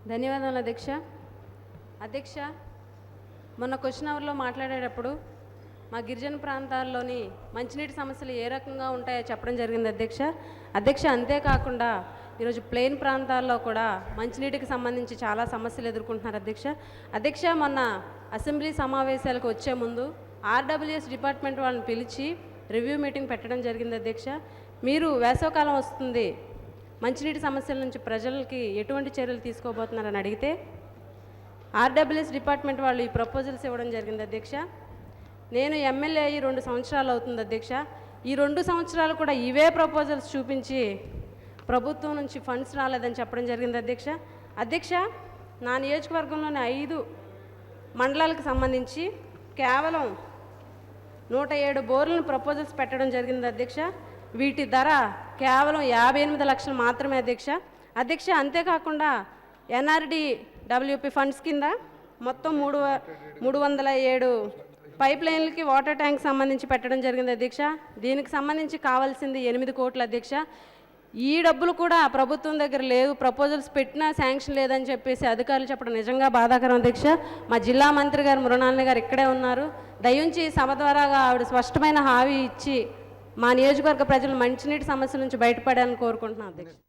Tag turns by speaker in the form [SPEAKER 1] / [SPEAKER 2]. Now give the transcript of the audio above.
[SPEAKER 1] ధన్యవాదాలు అధ్యక్ష. అధ్యక్ష, మొన్న క్వశ్చన్ అవర్లో మాట్లాడేటప్పుడు మా గిరిజన ప్రాంతాల్లోని మంచినీటి సమస్యలు ఏ రకంగా ఉంటాయో చెప్పడం జరిగింది అధ్యక్ష. అంతేకాకుండా ఈరోజు ప్లెయిన్ ప్రాంతాల్లో కూడా మంచినీటికి సంబంధించి చాలా సమస్యలు ఎదుర్కొంటున్నారు అధ్యక్ష. మొన్న అసెంబ్లీ సమావేశాలకు వచ్చే ముందు ఆర్డబ్ల్యూఎస్ డిపార్ట్మెంట్ వాళ్ళని పిలిచి రివ్యూ మీటింగ్ పెట్టడం జరిగింది అధ్యక్ష. మీరు వేసవకాలం వస్తుంది, మంచినీటి సమస్యల నుంచి ప్రజలకి ఎటువంటి చర్యలు తీసుకోబోతున్నారని అడిగితే ఆర్డబ్ల్యూఎస్ డిపార్ట్మెంట్ వాళ్ళు ఈ ప్రపోజల్స్ ఇవ్వడం జరిగింది అధ్యక్ష. నేను ఎమ్మెల్యే అయ్యి 2 సంవత్సరాలు అవుతుంది అధ్యక్ష. ఈ 2 సంవత్సరాలు కూడా ఇవే ప్రపోజల్స్ చూపించి ప్రభుత్వం నుంచి ఫండ్స్ రాలేదని చెప్పడం జరిగింది అధ్యక్ష. నా నియోజకవర్గంలోని 5 మండలాలకు సంబంధించి కేవలం 107 బోర్లను ప్రపోజల్స్ పెట్టడం జరిగింది అధ్యక్ష. వీటి ధర కేవలం 58 లక్షలు మాత్రమే అధ్యక్ష. అంతేకాకుండా NRDWP ఫండ్స్ కింద మొత్తం 307 పైప్ లైన్లకి వాటర్ ట్యాంక్ సంబంధించి పెట్టడం జరిగింది అధ్యక్ష. దీనికి సంబంధించి కావాల్సింది 8 కోట్లు అధ్యక్ష. ఈ డబ్బులు కూడా ప్రభుత్వం దగ్గర లేవు, ప్రపోజల్స్ పెట్టినా శాంక్షన్ లేదని చెప్పేసి అధికారులు చెప్పడం నిజంగా బాధాకరం అధ్యక్ష. మా జిల్లా మంత్రి గారు మృణాలిని గారు ఇక్కడే ఉన్నారు. దయించి సభ ద్వారాగా ఆవిడ స్పష్టమైన హామీ ఇచ్చి మా నియోజకవర్గ ప్రజలు మంచినీటి సమస్యల నుంచి బయటపడాలని కోరుకుంటున్నాను అధ్యక్ష.